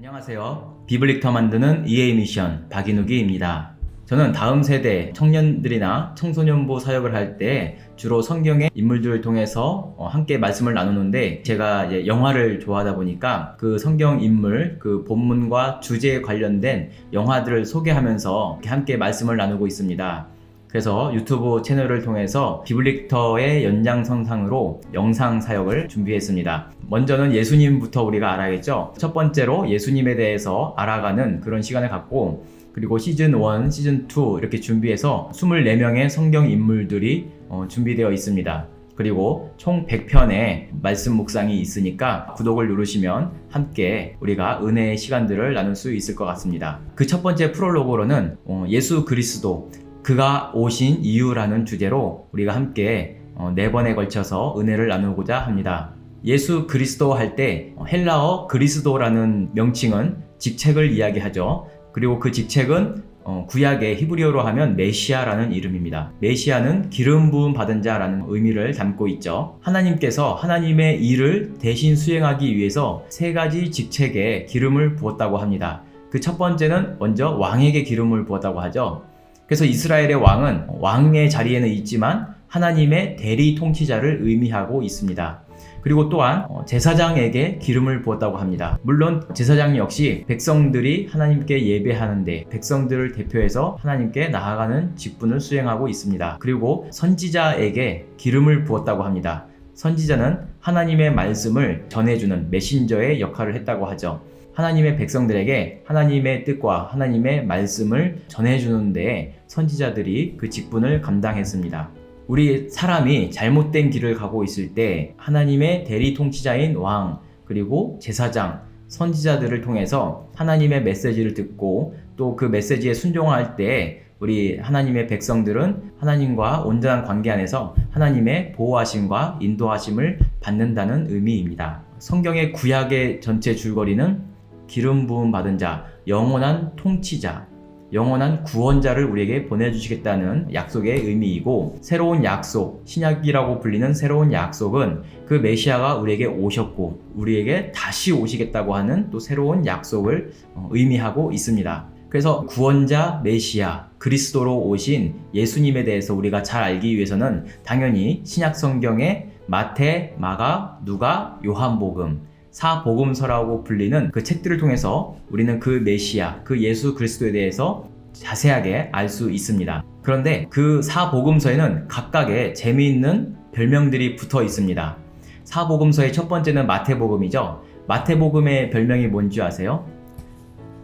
안녕하세요. 비블릭터 만드는 EA 미션 박인욱이입니다. 저는 다음 세대 청년들이나 청소년부 사역을 할 때 주로 성경의 인물들을 통해서 함께 말씀을 나누는데, 제가 이제 영화를 좋아하다 보니까 그 성경 인물, 그 본문과 주제에 관련된 영화들을 소개하면서 함께 말씀을 나누고 있습니다. 그래서 유튜브 채널을 통해서 비블릭터의 연장선상으로 영상 사역을 준비했습니다. 먼저는 예수님부터 우리가 알아야겠죠. 첫 번째로 예수님에 대해서 알아가는 그런 시간을 갖고, 그리고 시즌 1, 시즌 2 이렇게 준비해서 24명의 성경 인물들이 준비되어 있습니다. 그리고 총 100편의 말씀 묵상이 있으니까 구독을 누르시면 함께 우리가 은혜의 시간들을 나눌 수 있을 것 같습니다. 그 첫 번째 프롤로그로는 예수 그리스도, 그가 오신 이유라는 주제로 우리가 함께 4번에 걸쳐서 은혜를 나누고자 합니다. 예수 그리스도 할 때 헬라어 그리스도라는 명칭은 직책을 이야기하죠. 그리고 그 직책은 구약의 히브리어로 하면 메시아라는 이름입니다. 메시아는 기름 부음 받은 자라는 의미를 담고 있죠. 하나님께서 하나님의 일을 대신 수행하기 위해서 3가지 직책에 기름을 부었다고 합니다. 그 첫 번째는 먼저 왕에게 기름을 부었다고 하죠. 그래서 이스라엘의 왕은 왕의 자리에는 있지만 하나님의 대리 통치자를 의미하고 있습니다. 그리고 또한 제사장에게 기름을 부었다고 합니다. 물론 제사장 역시 백성들이 하나님께 예배하는데 백성들을 대표해서 하나님께 나아가는 직분을 수행하고 있습니다. 그리고 선지자에게 기름을 부었다고 합니다. 선지자는 하나님의 말씀을 전해주는 메신저의 역할을 했다고 하죠. 하나님의 백성들에게 하나님의 뜻과 하나님의 말씀을 전해주는데 선지자들이 그 직분을 감당했습니다. 우리 사람이 잘못된 길을 가고 있을 때 하나님의 대리 통치자인 왕, 그리고 제사장, 선지자들을 통해서 하나님의 메시지를 듣고 또 그 메시지에 순종할 때 우리 하나님의 백성들은 하나님과 온전한 관계 안에서 하나님의 보호하심과 인도하심을 받는다는 의미입니다. 성경의 구약의 전체 줄거리는 기름 부음 받은 자, 영원한 통치자, 영원한 구원자를 우리에게 보내주시겠다는 약속의 의미이고, 새로운 약속, 신약이라고 불리는 새로운 약속은 그 메시아가 우리에게 오셨고 우리에게 다시 오시겠다고 하는 또 새로운 약속을 의미하고 있습니다. 그래서 구원자 메시아 그리스도로 오신 예수님에 대해서 우리가 잘 알기 위해서는 당연히 신약 성경의 마태, 마가, 누가, 요한복음, 사복음서라고 불리는 그 책들을 통해서 우리는 그 메시아, 그 예수 그리스도에 대해서 자세하게 알 수 있습니다. 그런데 그 사복음서에는 각각의 재미있는 별명들이 붙어 있습니다. 사복음서의 첫 번째는 마태복음이죠. 마태복음의 별명이 뭔지 아세요?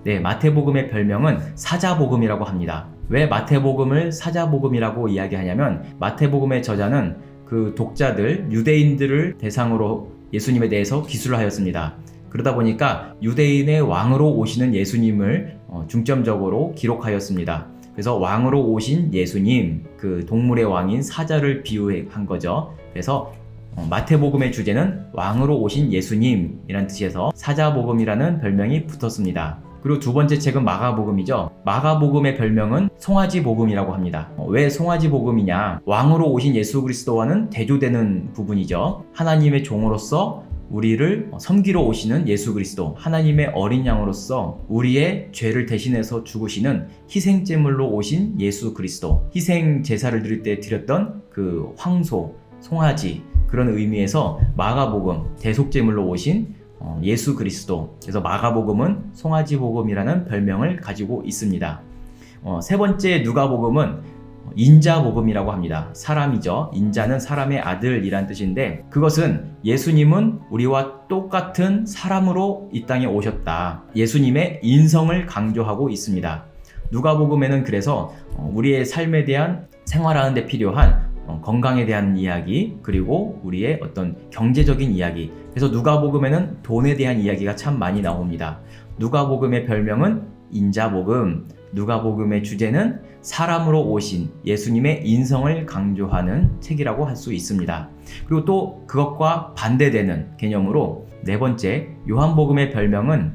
네, 마태복음의 별명은 사자복음이라고 합니다. 왜 마태복음을 사자복음이라고 이야기하냐면, 마태복음의 저자는 그 독자들, 유대인들을 대상으로 예수님에 대해서 기술을 하였습니다. 그러다 보니까 유대인의 왕으로 오시는 예수님을 중점적으로 기록하였습니다. 그래서 왕으로 오신 예수님, 그 동물의 왕인 사자를 비유한 거죠. 그래서 마태복음의 주제는 왕으로 오신 예수님이라는 뜻에서 사자복음이라는 별명이 붙었습니다. 그리고 두 번째 책은 마가복음이죠. 마가복음의 별명은 송아지복음이라고 합니다. 왜 송아지복음이냐? 왕으로 오신 예수 그리스도와는 대조되는 부분이죠. 하나님의 종으로서 우리를 섬기러 오시는 예수 그리스도, 하나님의 어린 양으로서 우리의 죄를 대신해서 죽으시는 희생제물로 오신 예수 그리스도, 희생 제사를 드릴 때 드렸던 그 황소, 송아지, 그런 의미에서 마가복음, 대속제물로 오신 예수 그리스도, 그래서 마가복음은 송아지복음이라는 별명을 가지고 있습니다. 세 번째 누가복음은 인자복음이라고 합니다. 사람이죠. 인자는 사람의 아들이란 뜻인데, 그것은 예수님은 우리와 똑같은 사람으로 이 땅에 오셨다, 예수님의 인성을 강조하고 있습니다. 누가복음에는 그래서 우리의 삶에 대한, 생활하는 데 필요한 건강에 대한 이야기, 그리고 우리의 어떤 경제적인 이야기, 그래서 누가복음에는 돈에 대한 이야기가 참 많이 나옵니다. 누가복음의 별명은 인자복음, 누가복음의 주제는 사람으로 오신 예수님의 인성을 강조하는 책이라고 할 수 있습니다. 그리고 또 그것과 반대되는 개념으로 네 번째 요한복음의 별명은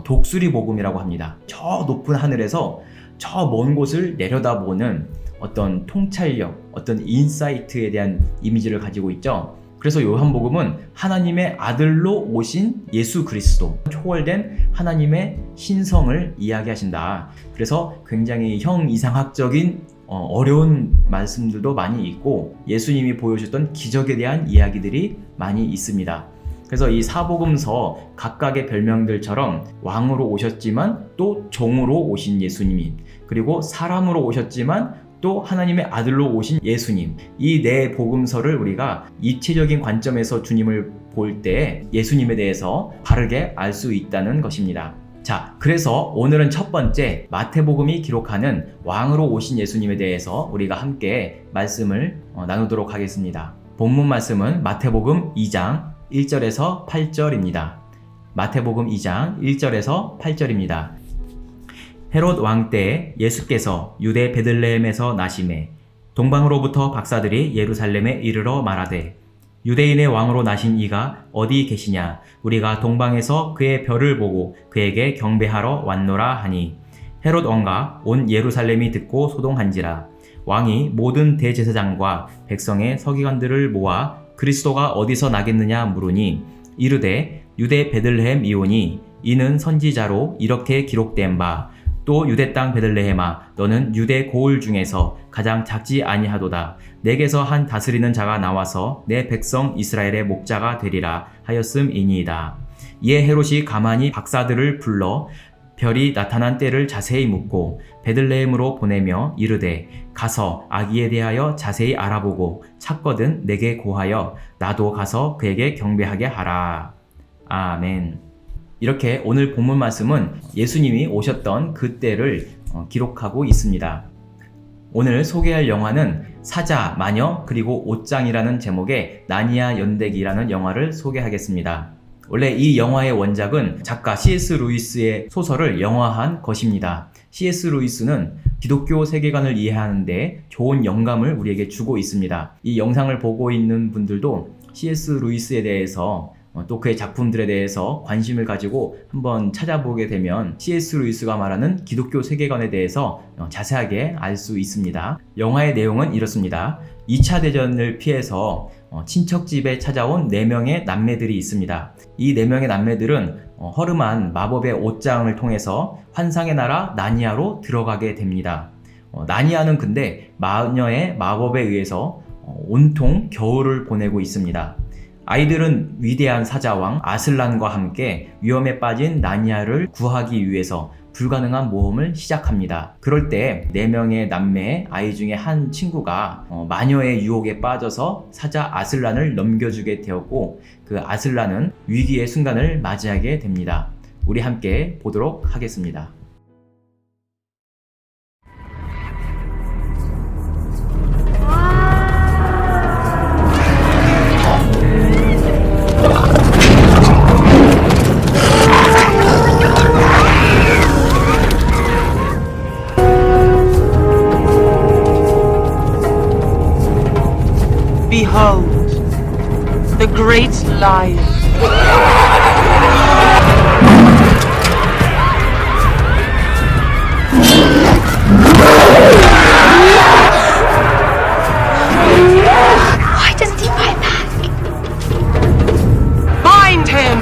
독수리복음이라고 합니다. 저 높은 하늘에서 저 먼 곳을 내려다보는 어떤 통찰력, 어떤 인사이트에 대한 이미지를 가지고 있죠. 그래서 요한복음은 하나님의 아들로 오신 예수 그리스도, 초월된 하나님의 신성을 이야기하신다. 그래서 굉장히 형이상학적인 어려운 말씀들도 많이 있고 예수님이 보여주셨던 기적에 대한 이야기들이 많이 있습니다. 그래서 이 사복음서 각각의 별명들처럼 왕으로 오셨지만 또 종으로 오신 예수님, 그리고 사람으로 오셨지만 또 하나님의 아들로 오신 예수님, 이 네 복음서를 우리가 입체적인 관점에서 주님을 볼 때 예수님에 대해서 바르게 알 수 있다는 것입니다. 자, 그래서 오늘은 첫 번째 마태복음이 기록하는 왕으로 오신 예수님에 대해서 우리가 함께 말씀을 나누도록 하겠습니다. 본문 말씀은 마태복음 2장 1절에서 8절입니다. 마태복음 2장 1절에서 8절입니다. 헤롯 왕 때 예수께서 유대 베들레헴에서 나심에 동방으로부터 박사들이 예루살렘에 이르러 말하되 유대인의 왕으로 나신 이가 어디 계시냐? 우리가 동방에서 그의 별을 보고 그에게 경배하러 왔노라 하니 헤롯 왕과 온 예루살렘이 듣고 소동한지라. 왕이 모든 대제사장과 백성의 서기관들을 모아 그리스도가 어디서 나겠느냐 물으니 이르되 유대 베들레헴 이오니 이는 선지자로 이렇게 기록된 바 또 유대 땅 베들레헴아 너는 유대 고을 중에서 가장 작지 아니하도다. 내게서 한 다스리는 자가 나와서 내 백성 이스라엘의 목자가 되리라 하였음이니이다. 이에 헤롯이 가만히 박사들을 불러 별이 나타난 때를 자세히 묻고 베들레헴으로 보내며 이르되 가서 아기에 대하여 자세히 알아보고 찾거든 내게 고하여 나도 가서 그에게 경배하게 하라. 아멘. 이렇게 오늘 본문 말씀은 예수님이 오셨던 그때를 기록하고 있습니다. 오늘 소개할 영화는 사자, 마녀, 그리고 옷장이라는 제목의 나니아 연대기라는 영화를 소개하겠습니다. 원래 이 영화의 원작은 작가 C.S. 루이스의 소설을 영화한 것입니다. C.S. 루이스는 기독교 세계관을 이해하는 데 좋은 영감을 우리에게 주고 있습니다. 이 영상을 보고 있는 분들도 C.S. 루이스에 대해서 또 그의 작품들에 대해서 관심을 가지고 한번 찾아보게 되면 C.S. 루이스가 말하는 기독교 세계관에 대해서 자세하게 알 수 있습니다. 영화의 내용은 이렇습니다. 2차 대전을 피해서 친척집에 찾아온 4명의 남매들이 있습니다. 이 4명의 남매들은 허름한 마법의 옷장을 통해서 환상의 나라 나니아로 들어가게 됩니다. 나니아는 근데 마녀의 마법에 의해서 온통 겨울을 보내고 있습니다. 아이들은 위대한 사자왕 아슬란과 함께 위험에 빠진 나니아를 구하기 위해서 불가능한 모험을 시작합니다. 그럴 때 4명의 남매 아이 중에 한 친구가 마녀의 유혹에 빠져서 사자 아슬란을 넘겨주게 되었고 그 아슬란은 위기의 순간을 맞이하게 됩니다. 우리 함께 보도록 하겠습니다. Behold, the great lion. Why doesn't he fight back? Bind him!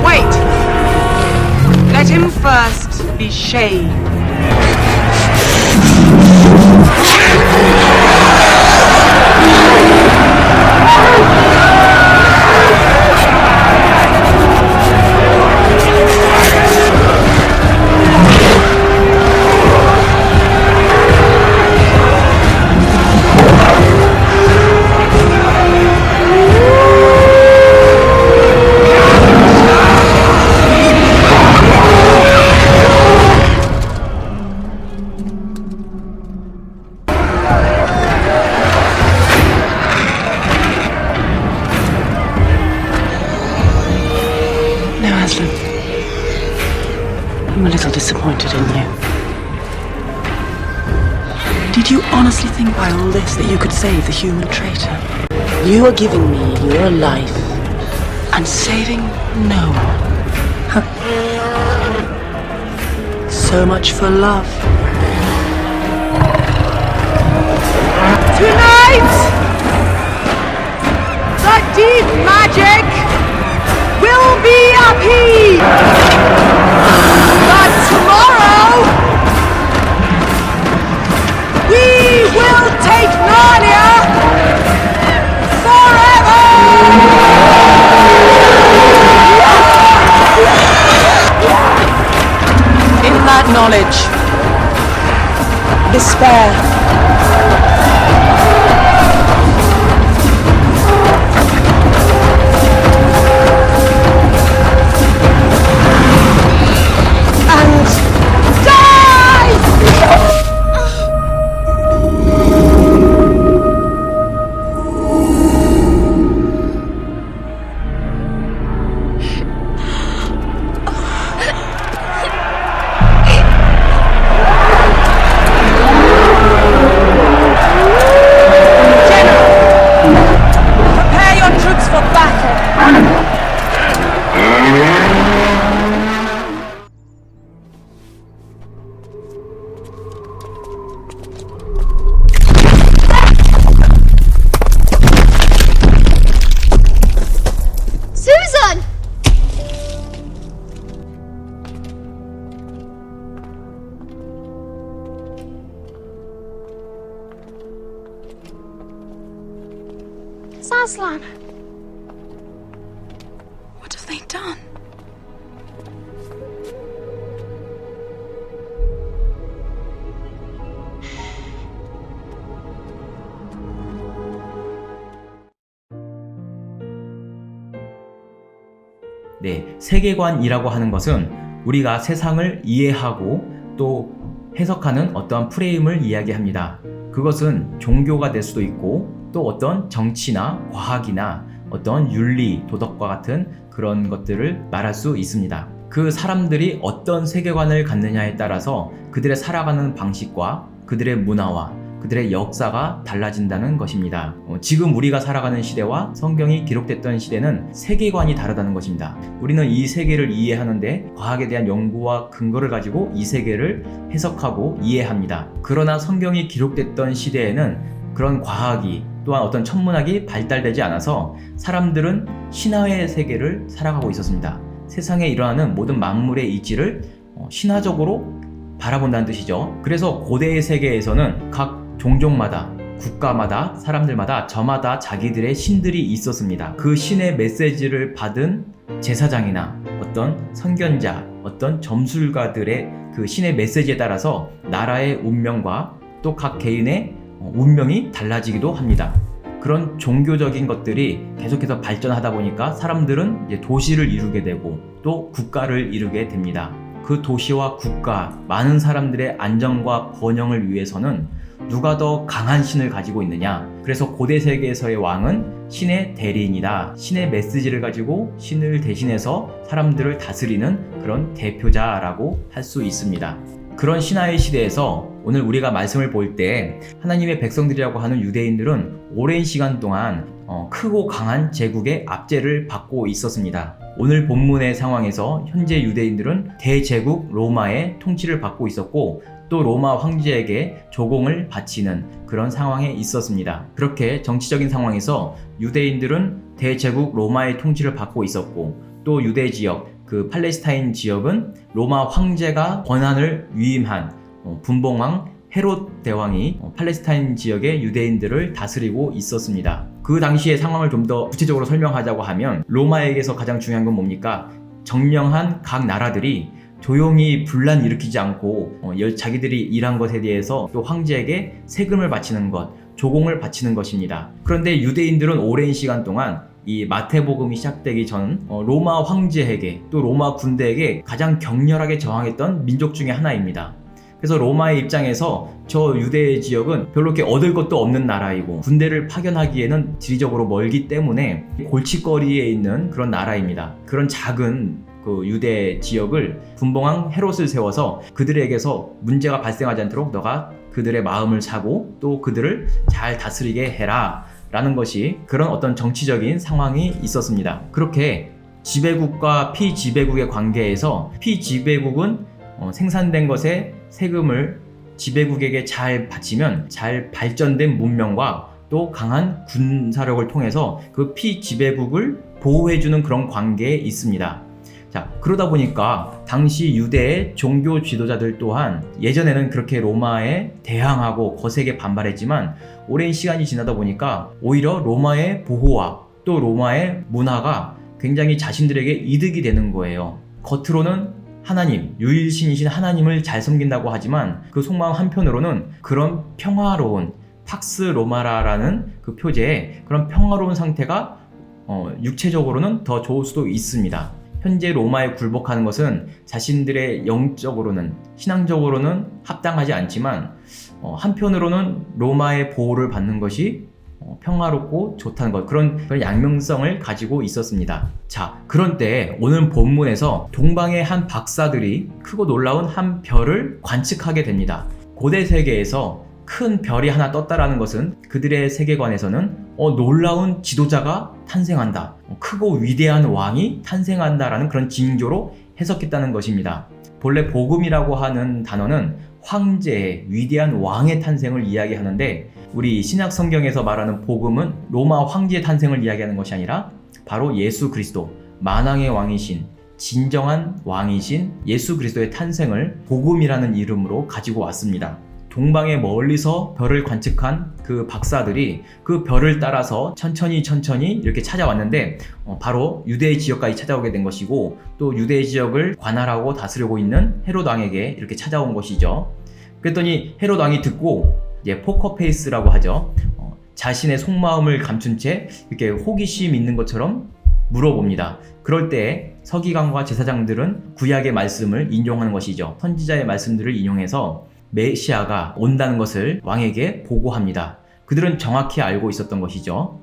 Wait! Let him first be shaved. No, Aslan. I'm a little disappointed in you. Did you honestly think by all this that you could save the human traitor? You are giving me your life and saving no one. Huh. So much for love. Tonight, the deep magic will be appeased. But tomorrow, we will take Narnia forever. In that knowledge, despair, and die! Prepare your troops for battle. Susan! It's Aslan. What have they done? 네, 세계관이라고 하는 것은 우리가 세상을 이해하고 또 해석하는 어떠한 프레임을 이야기합니다. 그것은 종교가 될 수도 있고 또 어떤 정치나 과학이나 어떤 윤리, 도덕과 같은 그런 것들을 말할 수 있습니다. 그 사람들이 어떤 세계관을 갖느냐에 따라서 그들의 살아가는 방식과 그들의 문화와 그들의 역사가 달라진다는 것입니다. 지금 우리가 살아가는 시대와 성경이 기록됐던 시대는 세계관이 다르다는 것입니다. 우리는 이 세계를 이해하는데 과학에 대한 연구와 근거를 가지고 이 세계를 해석하고 이해합니다. 그러나 성경이 기록됐던 시대에는 그런 과학이 또한 어떤 천문학이 발달되지 않아서 사람들은 신화의 세계를 살아가고 있었습니다. 세상에 일어나는 모든 만물의 이치를 신화적으로 바라본다는 뜻이죠. 그래서 고대의 세계에서는 각 종족마다, 국가마다, 사람들마다 저마다 자기들의 신들이 있었습니다. 그 신의 메시지를 받은 제사장이나 어떤 선견자, 어떤 점술가들의 그 신의 메시지에 따라서 나라의 운명과 또 각 개인의 운명이 달라지기도 합니다. 그런 종교적인 것들이 계속해서 발전하다 보니까 사람들은 이제 도시를 이루게 되고 또 국가를 이루게 됩니다. 그 도시와 국가, 많은 사람들의 안정과 번영을 위해서는 누가 더 강한 신을 가지고 있느냐. 그래서 고대 세계에서의 왕은 신의 대리인이다. 신의 메시지를 가지고 신을 대신해서 사람들을 다스리는 그런 대표자라고 할 수 있습니다. 그런 신화의 시대에서 오늘 우리가 말씀을 볼 때 하나님의 백성들이라고 하는 유대인들은 오랜 시간 동안 크고 강한 제국의 압제를 받고 있었습니다. 오늘 본문의 상황에서 현재 유대인들은 대제국 로마의 통치를 받고 있었고 또 로마 황제에게 조공을 바치는 그런 상황에 있었습니다. 그렇게 정치적인 상황에서 유대인들은 대제국 로마의 통치를 받고 있었고 또 유대 지역, 그 팔레스타인 지역은 로마 황제가 권한을 위임한 분봉왕 헤롯 대왕이 팔레스타인 지역의 유대인들을 다스리고 있었습니다. 그 당시의 상황을 좀 더 구체적으로 설명하자고 하면 로마에게서 가장 중요한 건 뭡니까? 정령한 각 나라들이 조용히 분란 일으키지 않고 자기들이 일한 것에 대해서 또 황제에게 세금을 바치는 것, 조공을 바치는 것입니다. 그런데 유대인들은 오랜 시간 동안 이 마태복음이 시작되기 전 로마 황제에게 또 로마 군대에게 가장 격렬하게 저항했던 민족 중에 하나입니다. 그래서 로마의 입장에서 저 유대 지역은 별로 이렇게 얻을 것도 없는 나라이고 군대를 파견하기에는 지리적으로 멀기 때문에 골칫거리에 있는 그런 나라입니다. 그런 작은 그 유대 지역을 분봉왕 헤롯을 세워서 그들에게서 문제가 발생하지 않도록 너가 그들의 마음을 사고 또 그들을 잘 다스리게 해라 라는 것이 그런 어떤 정치적인 상황이 있었습니다. 그렇게 지배국과 피지배국의 관계에서 피지배국은 생산된 것에 세금을 지배국에게 잘 바치면 잘 발전된 문명과 또 강한 군사력을 통해서 그 피지배국을 보호해주는 그런 관계에 있습니다. 자, 그러다 보니까 당시 유대의 종교 지도자들 또한 예전에는 그렇게 로마에 대항하고 거세게 반발했지만 오랜 시간이 지나다 보니까 오히려 로마의 보호와 또 로마의 문화가 굉장히 자신들에게 이득이 되는 거예요. 겉으로는 하나님, 유일신이신 하나님을 잘 섬긴다고 하지만 그 속마음 한편으로는 그런 평화로운 팍스 로마라라는 그 표제에 그런 평화로운 상태가 육체적으로는 더 좋을 수도 있습니다. 현재 로마에 굴복하는 것은 자신들의 영적으로는 신앙적으로는 합당하지 않지만 한편으로는 로마의 보호를 받는 것이 평화롭고 좋다는 것, 그런 양면성을 가지고 있었습니다. 자, 그런 때 오늘 본문에서 동방의 한 박사들이 크고 놀라운 한 별을 관측하게 됩니다. 고대 세계에서 큰 별이 하나 떴다라는 것은 그들의 세계관에서는 놀라운 지도자가 탄생한다, 크고 위대한 왕이 탄생한다라는 그런 징조로 해석했다는 것입니다. 본래 복음이라고 하는 단어는 황제의 위대한 왕의 탄생을 이야기하는데 우리 신약 성경에서 말하는 복음은 로마 황제의 탄생을 이야기하는 것이 아니라 바로 예수 그리스도, 만왕의 왕이신 진정한 왕이신 예수 그리스도의 탄생을 복음이라는 이름으로 가지고 왔습니다. 동방에 멀리서 별을 관측한 그 박사들이 그 별을 따라서 천천히 이렇게 찾아왔는데 바로 유대 지역까지 찾아오게 된 것이고 또 유대 지역을 관할하고 다스리고 있는 헤롯 왕에게 이렇게 찾아온 것이죠. 그랬더니 헤롯 왕이 듣고 포커페이스라고 하죠. 자신의 속마음을 감춘 채 이렇게 호기심 있는 것처럼 물어봅니다. 그럴 때 서기관과 제사장들은 구약의 말씀을 인용하는 것이죠. 선지자의 말씀들을 인용해서 메시아가 온다는 것을 왕에게 보고합니다. 그들은 정확히 알고 있었던 것이죠.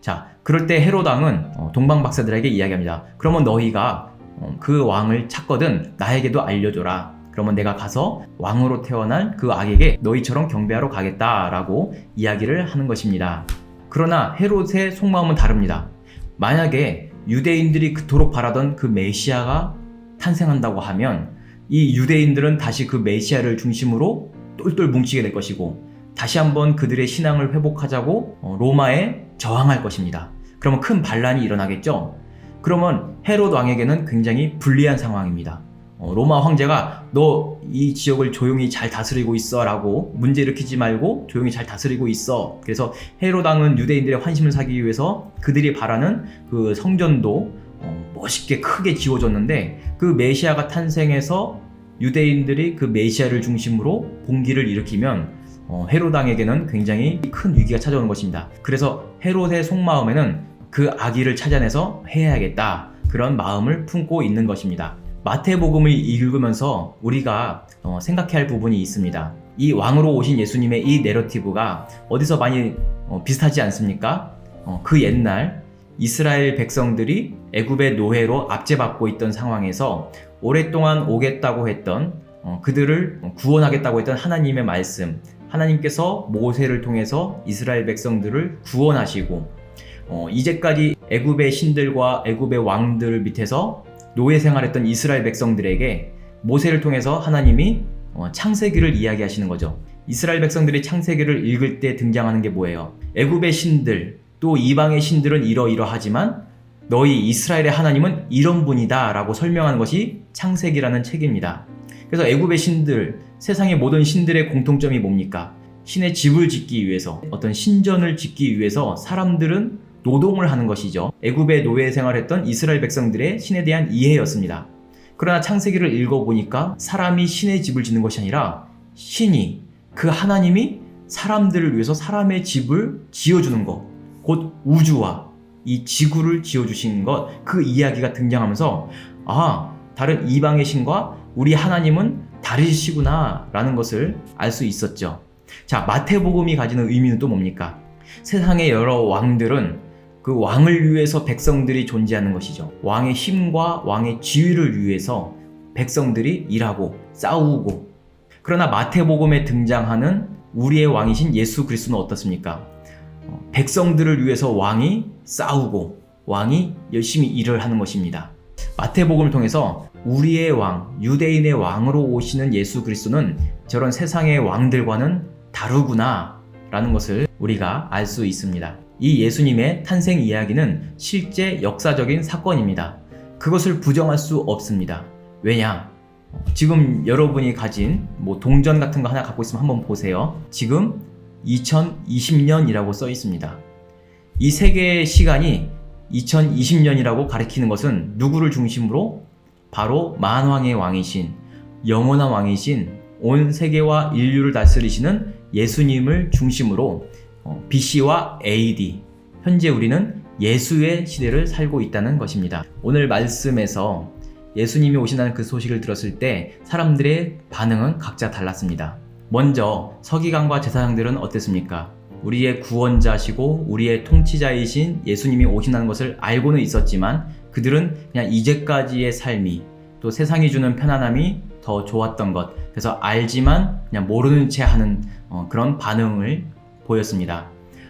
자, 그럴 때 헤롯 왕은 동방 박사들에게 이야기합니다. 그러면 너희가 그 왕을 찾거든 나에게도 알려줘라. 그러면 내가 가서 왕으로 태어난 그 아기에게 너희처럼 경배하러 가겠다라고 이야기를 하는 것입니다. 그러나 헤롯의 속마음은 다릅니다. 만약에 유대인들이 그토록 바라던 그 메시아가 탄생한다고 하면 이 유대인들은 다시 그 메시아를 중심으로 똘똘 뭉치게 될 것이고 다시 한번 그들의 신앙을 회복하자고 로마에 저항할 것입니다. 그러면 큰 반란이 일어나겠죠? 그러면 헤롯 왕에게는 굉장히 불리한 상황입니다. 로마 황제가 너 이 지역을 조용히 잘 다스리고 있어 라고 문제 일으키지 말고 조용히 잘 다스리고 있어. 그래서 헤롯 왕은 유대인들의 환심을 사기 위해서 그들이 바라는 그 성전도 멋있게 크게 지어줬는데 그 메시아가 탄생해서 유대인들이 그 메시아를 중심으로 봉기를 일으키면 헤롯 왕에게는 굉장히 큰 위기가 찾아오는 것입니다. 그래서 헤롯의 속마음에는 그 아기를 찾아내서 해야겠다, 그런 마음을 품고 있는 것입니다. 마태복음을 읽으면서 우리가 생각해야 할 부분이 있습니다. 이 왕으로 오신 예수님의 이 내러티브가 어디서 많이 비슷하지 않습니까? 그 옛날 이스라엘 백성들이 애굽의 노예로 압제받고 있던 상황에서 오랫동안 오겠다고 했던 그들을 구원하겠다고 했던 하나님의 말씀, 하나님께서 모세를 통해서 이스라엘 백성들을 구원하시고 이제까지 애굽의 신들과 애굽의 왕들 밑에서 노예 생활했던 이스라엘 백성들에게 모세를 통해서 하나님이 창세기를 이야기하시는 거죠. 이스라엘 백성들이 창세기를 읽을 때 등장하는 게 뭐예요? 애굽의 신들, 또 이방의 신들은 이러이러하지만 너희 이스라엘의 하나님은 이런 분이다 라고 설명하는 것이 창세기라는 책입니다. 그래서 애굽의 신들, 세상의 모든 신들의 공통점이 뭡니까? 신의 집을 짓기 위해서, 어떤 신전을 짓기 위해서 사람들은 노동을 하는 것이죠. 애굽의 노예 생활했던 이스라엘 백성들의 신에 대한 이해였습니다. 그러나 창세기를 읽어보니까 사람이 신의 집을 짓는 것이 아니라 신이, 그 하나님이 사람들을 위해서 사람의 집을 지어주는 것, 곧 우주와 이 지구를 지어주신 것, 그 이야기가 등장하면서 다른 이방의 신과 우리 하나님은 다르시구나 라는 것을 알 수 있었죠. 자, 마태복음이 가지는 의미는 또 뭡니까? 세상의 여러 왕들은 그 왕을 위해서 백성들이 존재하는 것이죠. 왕의 힘과 왕의 지위를 위해서 백성들이 일하고 싸우고, 그러나 마태복음에 등장하는 우리의 왕이신 예수 그리스도는 어떻습니까? 백성들을 위해서 왕이 싸우고 왕이 열심히 일을 하는 것입니다. 마태복음을 통해서 우리의 왕, 유대인의 왕으로 오시는 예수 그리스도는 저런 세상의 왕들과는 다르구나 라는 것을 우리가 알 수 있습니다. 이 예수님의 탄생 이야기는 실제 역사적인 사건입니다. 그것을 부정할 수 없습니다. 왜냐? 지금 여러분이 가진 동전 같은 거 하나 갖고 있으면 한번 보세요. 지금 2020년이라고 써 있습니다. 이 세계의 시간이 2020년이라고 가리키는 것은 누구를 중심으로? 바로 만왕의 왕이신, 영원한 왕이신, 온 세계와 인류를 다스리시는 예수님을 중심으로 BC와 AD, 현재 우리는 예수의 시대를 살고 있다는 것입니다. 오늘 말씀에서 예수님이 오신다는 그 소식을 들었을 때 사람들의 반응은 각자 달랐습니다. 먼저 서기관과 제사장들은 어땠습니까? 우리의 구원자시고 우리의 통치자이신 예수님이 오신다는 것을 알고는 있었지만 그들은 그냥 이제까지의 삶이, 또 세상이 주는 편안함이 더 좋았던 것, 그래서 알지만 그냥 모르는 채 하는 그런 반응을 보였습니다.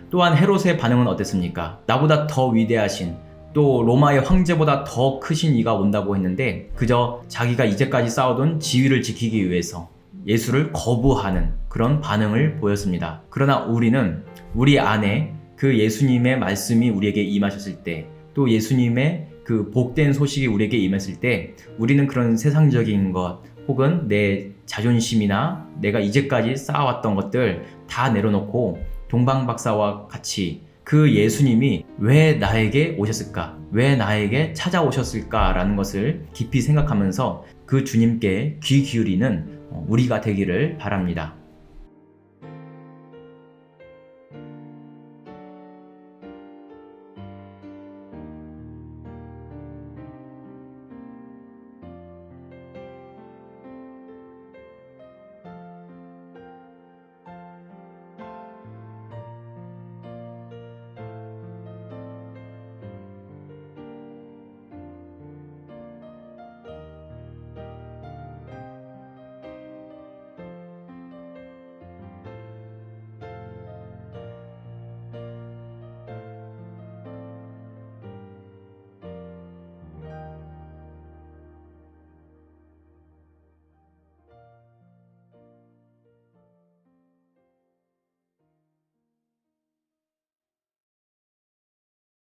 또한 헤롯의 반응은 어땠습니까? 나보다 더 위대하신, 또 로마의 황제보다 더 크신 이가 온다고 했는데 그저 자기가 이제까지 쌓아둔 지위를 지키기 위해서 예수를 거부하는 그런 반응을 보였습니다. 그러나 우리는 우리 안에 그 예수님의 말씀이 우리에게 임하셨을 때, 또 예수님의 그 복된 소식이 우리에게 임했을 때 우리는 그런 세상적인 것 혹은 내 자존심이나 내가 이제까지 쌓아왔던 것들 다 내려놓고 동방박사와 같이 그 예수님이 왜 나에게 오셨을까? 왜 나에게 찾아오셨을까? 라는 것을 깊이 생각하면서 그 주님께 귀 기울이는 우리가 되기를 바랍니다.